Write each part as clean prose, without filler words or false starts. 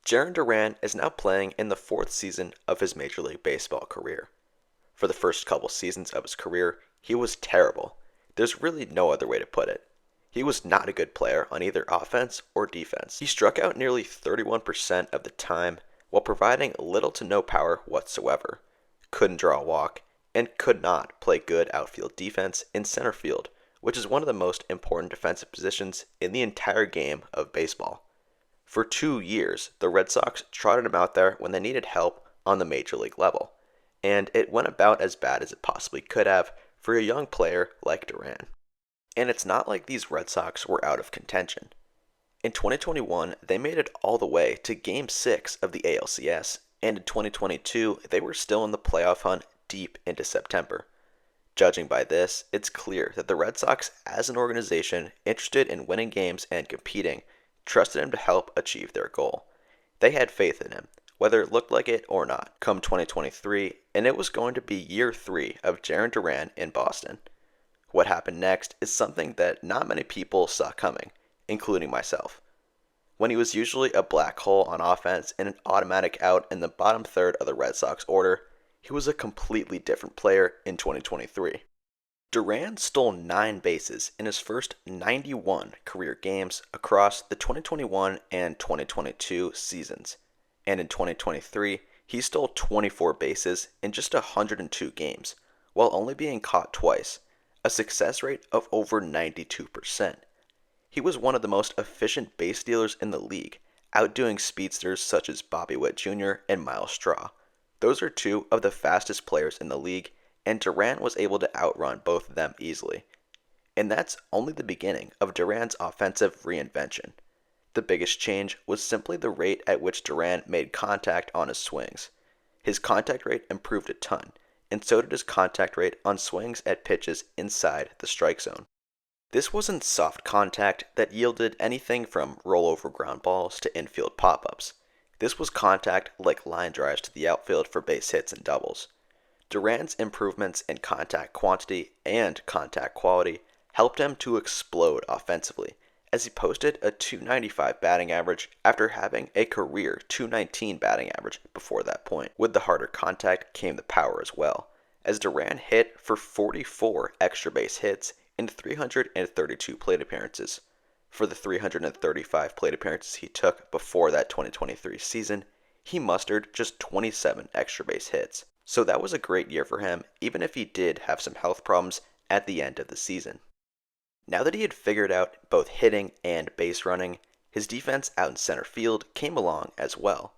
Jarren Duran is now playing in the fourth season of his Major League Baseball career. For the first couple seasons of his career, he was terrible. There's really no other way to put it. He was not a good player on either offense or defense. He struck out nearly 31% of the time while providing little to no power whatsoever, couldn't draw a walk, and could not play good outfield defense in center field, which is one of the most important defensive positions in the entire game of baseball. For 2 years, the Red Sox trotted him out there when they needed help on the major league level, and it went about as bad as it possibly could have for a young player like Duran. And it's not like these Red Sox were out of contention. In 2021, they made it all the way to Game 6 of the ALCS, and in 2022, they were still in the playoff hunt deep into September. Judging by this, it's clear that the Red Sox, as an organization interested in winning games and competing, trusted him to help achieve their goal. They had faith in him, whether it looked like it or not, come 2023, and it was going to be year 3 of Jarren Duran in Boston. What happened next is something that not many people saw coming, including myself. When he was usually a black hole on offense and an automatic out in the bottom third of the Red Sox order, he was a completely different player in 2023. Duran stole 9 bases in his first 91 career games across the 2021 and 2022 seasons, and in 2023, he stole 24 bases in just 102 games, while only being caught twice, a success rate of over 92%. He was one of the most efficient base stealers in the league, outdoing speedsters such as Bobby Witt Jr. and Miles Straw. Those are two of the fastest players in the league, and Duran was able to outrun both of them easily. And that's only the beginning of Duran's offensive reinvention. The biggest change was simply the rate at which Duran made contact on his swings. His contact rate improved a ton, and so did his contact rate on swings at pitches inside the strike zone. This wasn't soft contact that yielded anything from rollover ground balls to infield pop-ups. This was contact like line drives to the outfield for base hits and doubles. Duran's improvements in contact quantity and contact quality helped him to explode offensively, as he posted a .295 batting average after having a career .219 batting average before that point. With the harder contact came the power as well, as Duran hit for 44 extra base hits in 332 plate appearances. For the 335 plate appearances he took before that 2023 season, he mustered just 27 extra base hits. So that was a great year for him, even if he did have some health problems at the end of the season. Now that he had figured out both hitting and base running, his defense out in center field came along as well.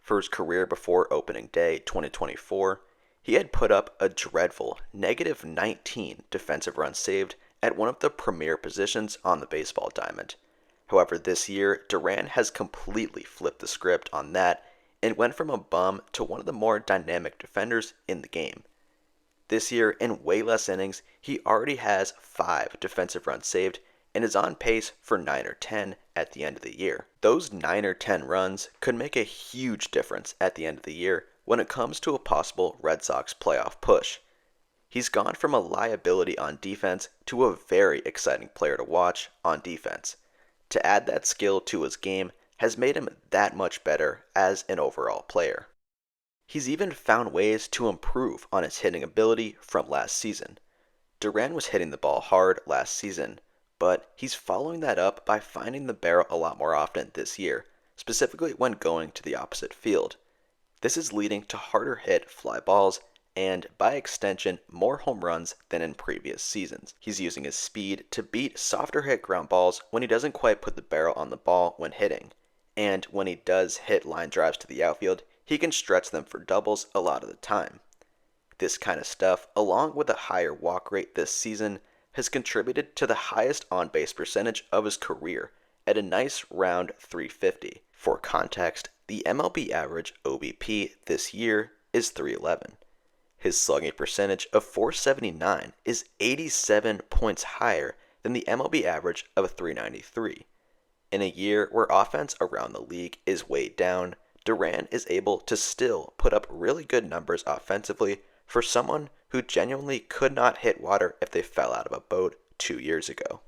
For his career before opening day 2024, he had put up a dreadful -19 defensive runs saved at one of the premier positions on the baseball diamond. However, this year, Duran has completely flipped the script on that and went from a bum to one of the more dynamic defenders in the game. This year, in way less innings, he already has 5 defensive runs saved and is on pace for 9 or 10 at the end of the year. Those 9 or 10 runs could make a huge difference at the end of the year when it comes to a possible Red Sox playoff push. He's gone from a liability on defense to a very exciting player to watch on defense. To add that skill to his game has made him that much better as an overall player. He's even found ways to improve on his hitting ability from last season. Duran was hitting the ball hard last season, but he's following that up by finding the barrel a lot more often this year, specifically when going to the opposite field. This is leading to harder hit fly balls and, by extension, more home runs than in previous seasons. He's using his speed to beat softer hit ground balls when he doesn't quite put the barrel on the ball when hitting. And when he does hit line drives to the outfield, he can stretch them for doubles a lot of the time. This kind of stuff, along with a higher walk rate this season, has contributed to the highest on-base percentage of his career at a nice round .350. For context, the MLB average OBP this year is .311. His slugging percentage of .479 is 87 points higher than the MLB average of .393. In a year where offense around the league is weighed down, Duran is able to still put up really good numbers offensively for someone who genuinely could not hit water if they fell out of a boat 2 years ago.